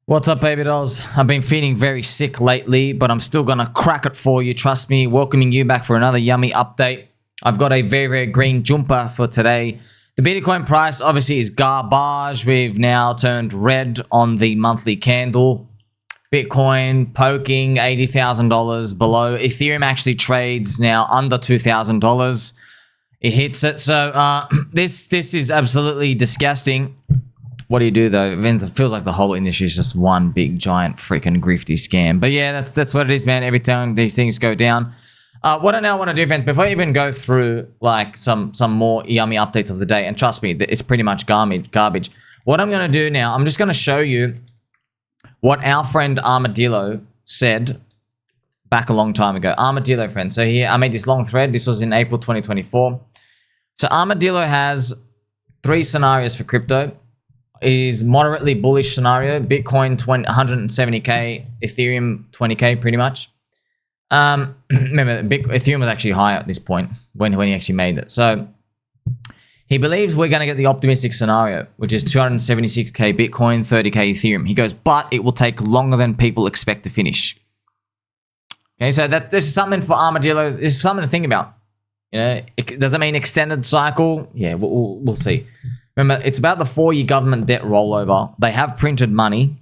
What's up, baby dolls? I've been feeling very sick lately, but I'm still gonna crack it for you. Trust me, welcoming you back for another yummy update. I've got a very green jumper for today. The Bitcoin price obviously is garbage. We've now turned red on the monthly candle. Bitcoin poking $80,000 below. Ethereum actually trades now under $2,000. It hits it. So this is absolutely disgusting. What do you do though? It feels like the whole industry is just one big giant freaking grifty scam. But yeah, that's what it is, man. Every time these things go down. What I now want to do, friends, before I even go through like some more yummy updates of the day, and trust me, it's pretty much garbage. What I'm going to do now, I'm just going to show you what our friend Armadillo said back a long time ago. Armadillo, friend. So here, I made this long thread. This was in April 2024. So Armadillo has 3 scenarios for crypto. Is moderately bullish scenario. Bitcoin 170k, Ethereum 20k, pretty much. Remember, Ethereum was actually higher at this point when he actually made it. So he believes we're going to get the optimistic scenario, which is 276k Bitcoin, 30k Ethereum. He goes, but it will take longer than people expect to finish. Okay, so this is something for Armadillo. This is something to think about. You know, does it mean extended cycle? Yeah, we'll see. Remember, it's about the 4-year government debt rollover. They have printed money.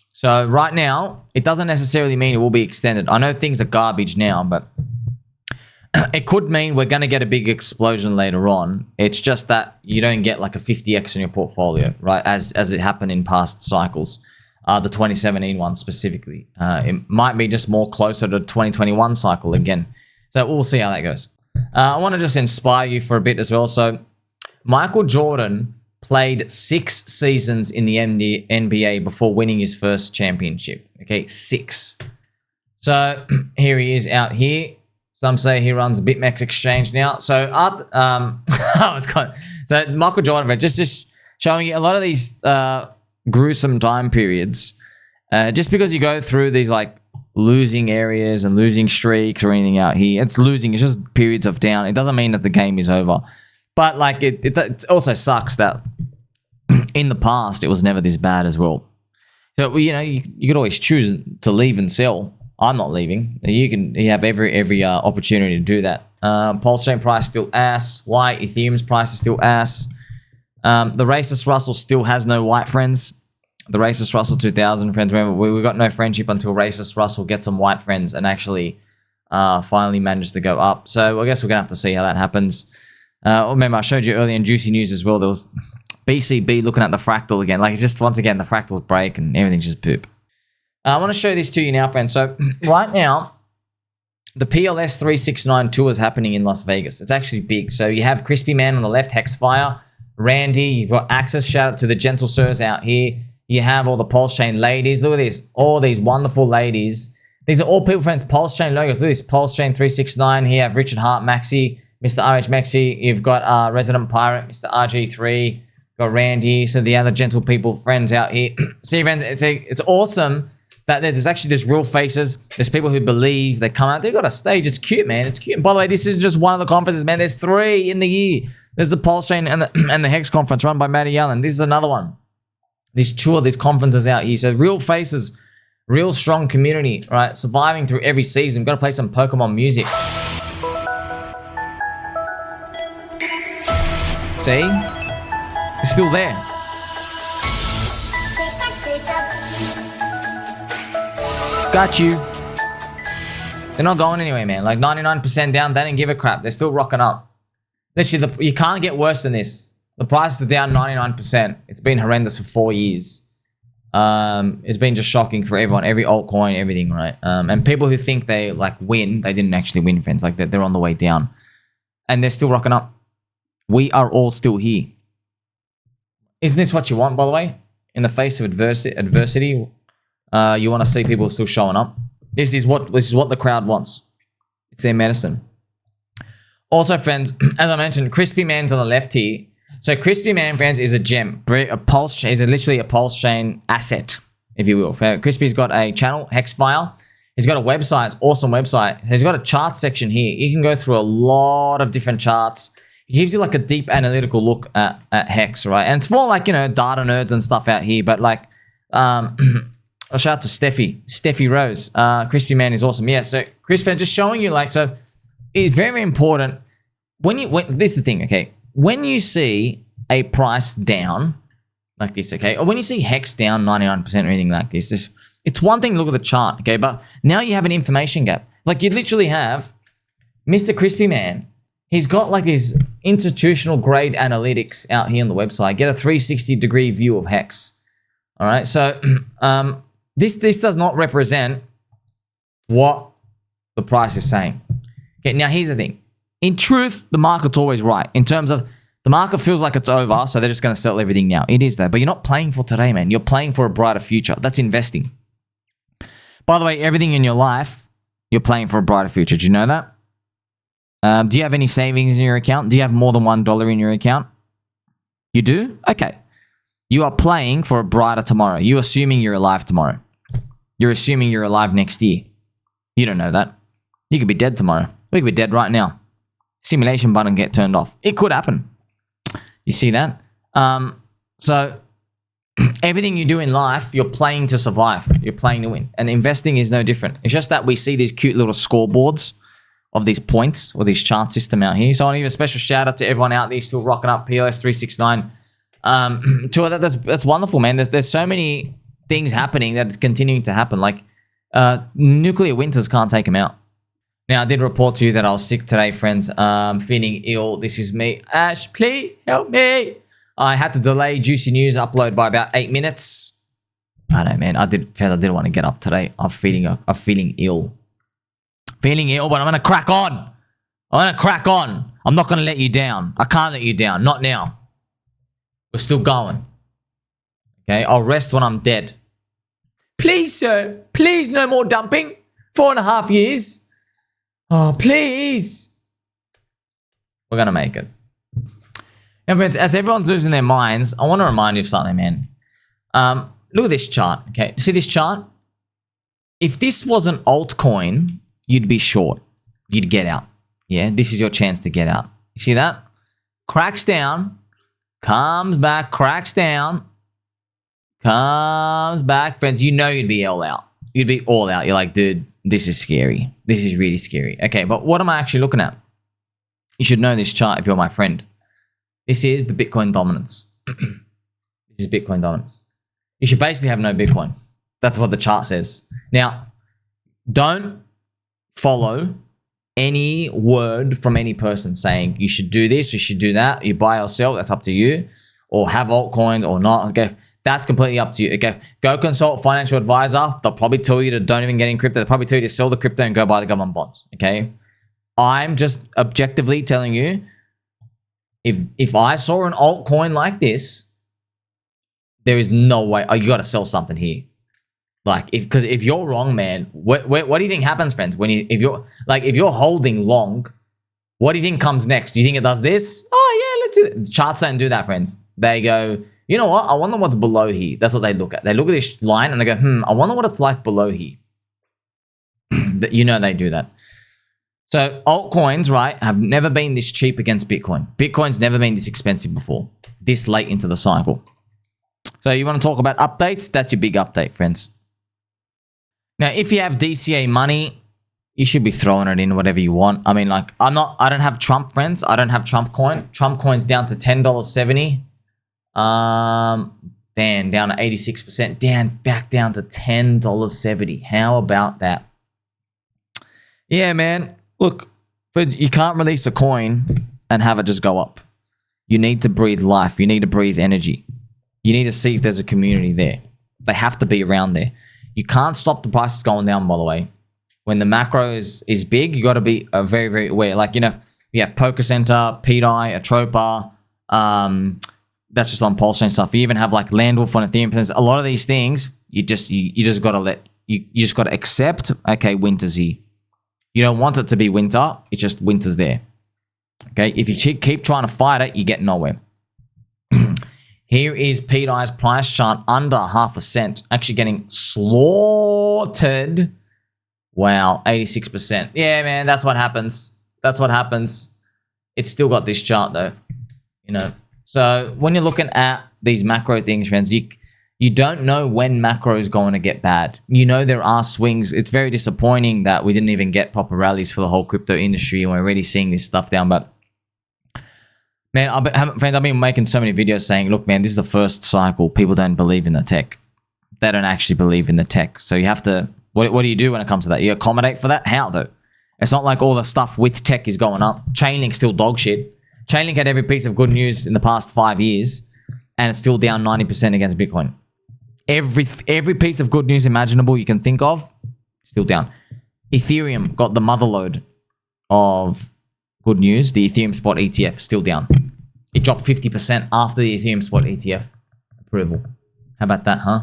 So right now, it doesn't necessarily mean it will be extended. I know things are garbage now, but it could mean we're going to get a big explosion later on. It's just that you don't get like a 50x in your portfolio, right? As it happened in past cycles. The 2017 one specifically. It might be just more closer to 2021 cycle again. So we'll see how that goes. I want to just inspire you for a bit as well. So Michael Jordan played 6 seasons in the NBA before winning his first championship. Okay, 6. So here he is out here. Some say he runs a BitMEX exchange now. So so Michael Jordan, just showing you a lot of these gruesome time periods. Just because you go through these like losing areas and losing streaks or anything out here, it's losing. It's just periods of down. It doesn't mean that the game is over. But like it also sucks that in the past it was never this bad as well. So you know you could always choose to leave and sell. I'm not leaving. You have every opportunity to do that. PulseChain price still ass. White Ethereum's price is still ass. The racist Russell still has no white friends. The racist Russell 2000 friends. Remember, we got no friendship until racist Russell gets some white friends and actually finally managed to go up. So I guess we're gonna have to see how that happens. Remember, I showed you earlier in Juicy News as well. There was BCB looking at the fractal again. Like, it's just, once again, the fractals break and everything's just poop. I want to show this to you now, friends. So, right now, the PLS 369 tour is happening in Las Vegas. It's actually big. So, you have ChrispyMan on the left, Hexfire, Randy. You've got Access. Shout out to the Gentle Sirs out here. You have all the PulseChain ladies. Look at this. All these wonderful ladies. These are all people, friends. PulseChain logos. Look at this. PulseChain 369. Here you have Richard Hart, Maxi. Mr. RH Maxi, you've got Resident Pirate, Mr. RG3, got Randy, so the other gentle people, friends out here. See, friends, it's awesome that there's actually this real faces. There's people who believe, they come out, they've got a stage. It's cute, man. It's cute. And by the way, this is just one of the conferences, man. There's 3 in the year. There's the PulseChain and the Hex conference run by Matty Allen. This is another one. There's 2 of these conferences out here. So real faces, real strong community, right? Surviving through every season. We've got to play some Pokemon music. See? It's still there. Got you. They're not going anywhere, man. Like 99% down, they didn't give a crap. They're still rocking up. Literally, you can't get worse than this. The price is down 99%. It's been horrendous for 4 years. It's been just shocking for everyone. Every altcoin, everything, right? And people who think they like win, they didn't actually win, friends. Like they're on the way down. And they're still rocking up. We are all still here. Isn't this what you want, by the way? In the face of adversity, you want to see people still showing up. This is what the crowd wants. It's their medicine. Also, friends, as I mentioned, ChrispyMan's on the left here. So ChrispyMan, friends, is a gem. A PulseChain is literally a PulseChain asset, if you will. Crispy's got a channel, Hexfire. He's got a website. It's an awesome website. He's got a chart section here. You can go through a lot of different charts. It gives you like a deep analytical look at Hex, right? And it's for like, you know, data nerds and stuff out here. But like, Oh, shout out to Steffi Rose. ChrispyMan is awesome. Yeah, so ChrispyMan, just showing you like, so it's very, very important. This is the thing, okay? When you see a price down like this, okay? Or when you see Hex down 99% or anything like this, it's one thing to look at the chart, okay? But now you have an information gap. Like you literally have Mr. ChrispyMan. He's got like his institutional grade analytics out here on the website. Get a 360-degree view of Hex. All right, so this does not represent what the price is saying. Okay, now here's the thing. In truth, the market's always right. In terms of the market feels like it's over, so they're just going to sell everything now. It is though, but you're not playing for today, man. You're playing for a brighter future. That's investing. By the way, everything in your life, you're playing for a brighter future. Do you know that? Do you have any savings in your account? Do you have more than $1 in your account? You do? Okay. You are playing for a brighter tomorrow. You're assuming you're alive tomorrow. You're assuming you're alive next year. You don't know that. You could be dead tomorrow. We could be dead right now. Simulation button get turned off. It could happen. You see that? So everything you do in life, you're playing to survive. You're playing to win. And investing is no different. It's just that we see these cute little scoreboards of these points or this chart system out here. So I want to give a special shout out to everyone out there still rocking up PLS 369. That's wonderful, man. There's so many things happening that it's continuing to happen. Like nuclear winters can't take them out. Now I did report to you that I was sick today, friends. Feeling ill. This is me. Ash, please help me. I had to delay Juicy News upload by about 8 minutes. I know, man. I didn't want to get up today. I'm feeling ill. Feeling ill, but I'm gonna crack on. I'm gonna crack on. I'm not gonna let you down. I can't let you down. Not now. We're still going. Okay, I'll rest when I'm dead. Please, sir. Please, no more dumping. 4.5 years. Oh, please. We're gonna make it. And friends, as everyone's losing their minds, I want to remind you of something, man. Look at this chart, okay? See this chart? If this was an altcoin, you'd be short. You'd get out. Yeah, this is your chance to get out. You see that? Cracks down, comes back, cracks down, comes back. Friends, you know you'd be all out. You'd be all out. You're like, dude, this is scary. This is really scary. Okay, but what am I actually looking at? You should know this chart if you're my friend. This is the Bitcoin dominance. This is Bitcoin dominance. You should basically have no Bitcoin. That's what the chart says. Now, don't follow any word from any person saying you should do this, you should do that, you buy or sell, that's up to you, or have altcoins or not. Okay, that's completely up to you. Okay, go consult a financial advisor. They'll probably tell you to don't even get in crypto. They'll probably tell you to sell the crypto and go buy the government bonds. Okay, I'm just objectively telling you, if I saw an altcoin like this, there is no way. Oh, you got to sell something here. Like, because if you're wrong, man, what do you think happens, friends? If you're holding long, what do you think comes next? Do you think it does this? Oh yeah, let's do it. Charts don't do that, friends. They go, you know what? I wonder what's below here. That's what they look at. They look at this line and they go, I wonder what it's like below here. You know they do that. So altcoins, right, have never been this cheap against Bitcoin. Bitcoin's never been this expensive before, this late into the cycle. So you want to talk about updates? That's your big update, friends. Now, if you have DCA money, you should be throwing it in whatever you want. I mean, like, I don't have Trump, friends. I don't have Trump coin. Trump coin's down to $10.70. Then down to 86%. Back down to $10.70. How about that? Yeah, man. Look, you can't release a coin and have it just go up. You need to breathe life. You need to breathe energy. You need to see if there's a community there. They have to be around there. You can't stop the prices going down, by the way. When the macro is big, you got to be very, very aware. Like, you know, you have Poker Center, pDAI, Atropa. That's just on PulseChain stuff. You even have like Landwolf on Ethereum. A lot of these things, you just got to you just got to accept, okay, winter's here. You don't want it to be winter. It's just winter's there. Okay, if you keep trying to fight it, you get nowhere. Here is pDAI's price chart under 0.5 cent. Actually getting slaughtered. Wow, 86%. Yeah, man, that's what happens. That's what happens. It's still got this chart though. You know. So when you're looking at these macro things, friends, You don't know when macro is going to get bad. You know there are swings. It's very disappointing that we didn't even get proper rallies for the whole crypto industry, and we're already seeing this stuff down. But man, friends, I've been making so many videos saying, look, man, this is the first cycle. People don't believe in the tech. They don't actually believe in the tech. So you have to, what do you do when it comes to that? You accommodate for that? How though? It's not like all the stuff with tech is going up. Chainlink's still dog shit. Chainlink had every piece of good news in the past 5 years, and it's still down 90% against Bitcoin. Every piece of good news imaginable you can think of, still down. Ethereum got the motherload of good news. The Ethereum spot ETF still down. It dropped 50% after the Ethereum spot ETF approval. How about that, huh?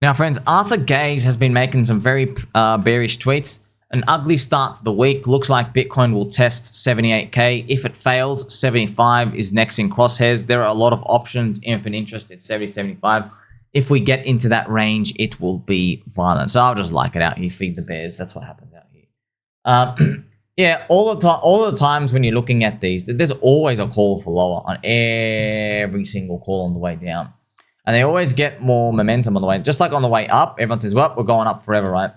Now, friends, Arthur Gaze has been making some very bearish tweets. An ugly start to the week. Looks like Bitcoin will test 78K. If it fails, 75 is next in crosshairs. There are a lot of options in open interest at 70, 75. If we get into that range, it will be violent. So I'll just like it out here. Feed the bears. That's what happens out here. Yeah, all the times when you're looking at these, there's always a call for lower on every single call on the way down. And they always get more momentum on the way. Just like on the way up, everyone says, well, we're going up forever, right?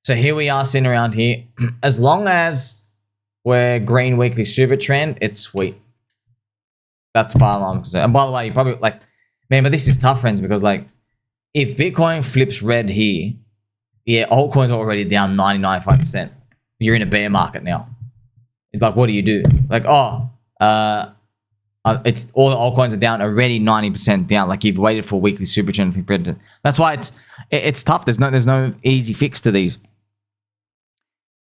So here we are sitting around here. As long as we're green weekly super trend, it's sweet. That's far I'm concerned. And by the way, you probably like, man, but this is tough, friends, because like if Bitcoin flips red here, yeah, altcoins are already down 90-95%. You're in a bear market now. It's like, what do you do? Like, it's all the altcoins are down already 90% down. Like you've waited for weekly super trend. That's why it's tough. There's no easy fix to these.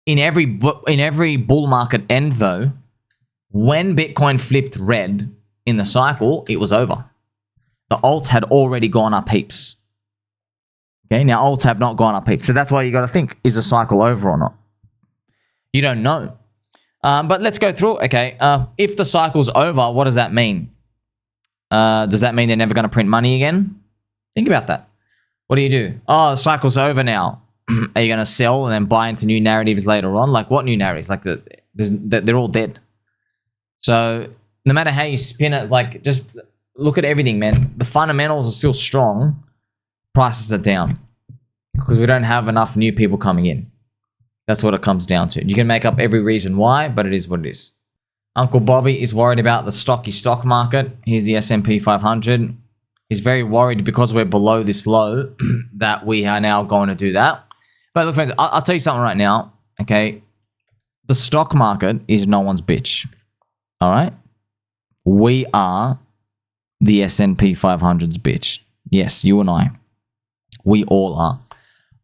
In every bull market end though, when Bitcoin flipped red in the cycle, it was over. The alts had already gone up heaps. Okay, now alts have not gone up heaps. So that's why you got to think, is the cycle over or not? You don't know. But let's go through it. Okay, if the cycle's over, what does that mean? Does that mean they're never going to print money again? Think about that. What do? Oh, the cycle's over now. Are you going to sell and then buy into new narratives later on? Like what new narratives? Like they're all dead. So no matter how you spin it, like just look at everything, man. The fundamentals are still strong. Prices are down because we don't have enough new people coming in. That's what it comes down to. You can make up every reason why, but it is what it is. Uncle Bobby is worried about the stock market. Here's the S&P 500. He's very worried because we're below this low that we are now going to do that. But look, friends, I'll tell you something right now, okay? The stock market is no one's bitch, all right? We are the S&P 500's bitch. Yes, you and I. We all are.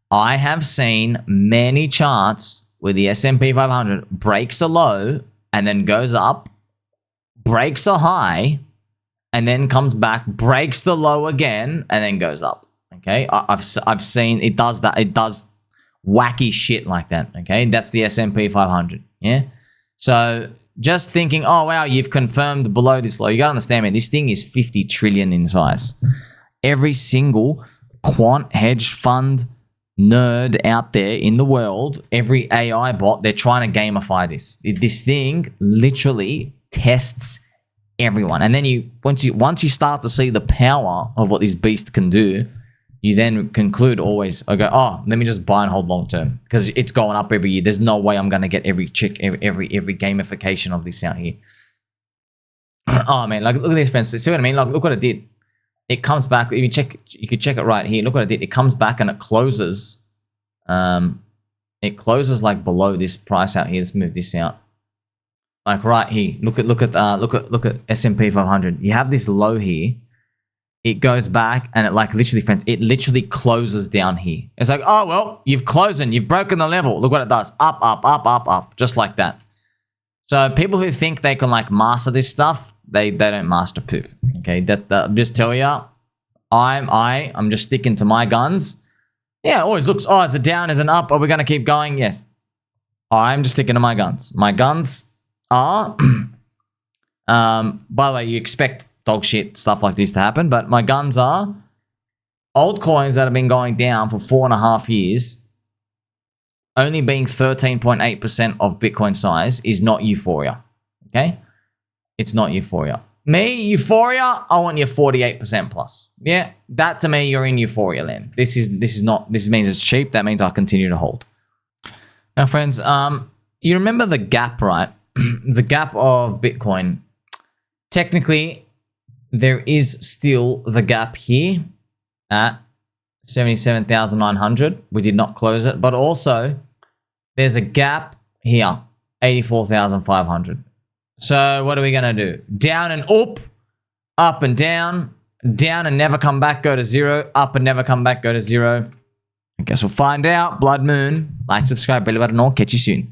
I have seen many charts where the S&P 500 breaks a low and then goes up, breaks a high, and then comes back, breaks the low again, and then goes up. Okay, I've seen it does that. It does wacky shit like that. Okay, that's the S&P 500. Yeah. So just thinking, oh wow, you've confirmed below this low. You gotta understand, man. This thing is 50 trillion in size. Every single quant hedge fund nerd out there in the world, every AI bot, they're trying to gamify this. This thing literally tests everyone. And then once you start to see the power of what this beast can do, you then conclude always, okay, oh, let me just buy and hold long term because it's going up every year. There's no way I'm going to get every gamification of this out here. Oh man, like look at this, friends. See what I mean? Like look what it did. It comes back. You could check it right here. Look what it did. It comes back and it closes. It closes like below this price out here. Let's move this out. Like right here. Look at S&P 500. You have this low here. It goes back and it like literally, friends, it literally closes down here. It's like, oh, well, you've closed and you've broken the level. Look what it does. Up, up, up, up, up, just like that. So people who think they can like master this stuff, they don't master poop. Okay, that just tell you, I'm just sticking to my guns. Yeah, it always looks, oh, is it down, is it up? Are we going to keep going? Yes. I'm just sticking to my guns. My guns are, by the way, you expect dog shit stuff like this to happen, but my guns are altcoins that have been going down for 4.5 years, only being 13.8% of Bitcoin size is not euphoria. Okay? It's not euphoria. Me, euphoria, I want your 48% plus. Yeah, that to me, you're in euphoria land. This means it's cheap. That means I continue to hold. Now, friends, you remember the gap, right? The gap of Bitcoin. Technically, there is still the gap here at 77,900. We did not close it, but also there's a gap here, 84,500. So what are we going to do? Down and up and down and never come back, go to zero, up and never come back, go to zero. I guess we'll find out. Blood Moon. Like, subscribe, bell button, or catch you soon.